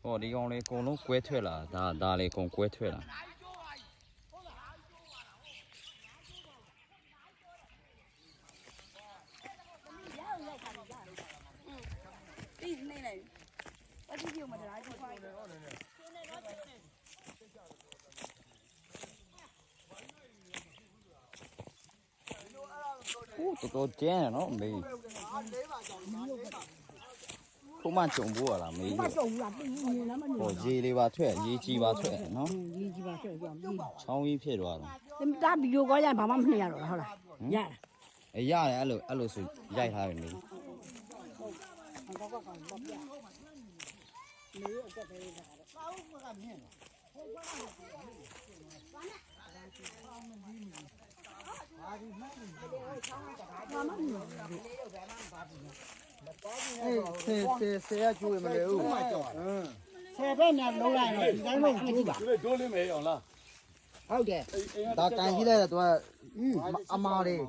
哦，你讲嘞，公路拐退了，大嘞公拐退了。哦，多尖喏，没。ခုမှကြုံဖို့ရလားမေးကြည့်။ဟိုရေလေးပါထွက်ရေကြီးပါထွက်နော်။ရေကြီးပါထွက်ကြောင်းပြီး။ချောင်းကြီးဖြစ်သွားတယ်။ဒါဗီဒီယိုကောရဘာမှမနှိရတော့ဟုတ်လား။ရတယ်။အေးရတယ်အဲ့လိုဆိုရိုက်ထားပြီမေး။ဆေးကျွေးမလဲဦးဆေးပဲနဲ့လုံးလိုက်တော့ဒီတိုင်းလုံးကြည့်ပါဒိုးလေးမဲအောင်လားဟုတ်တယ်ဒါကန်ကြီးလိုက်တာသူကအမားလေး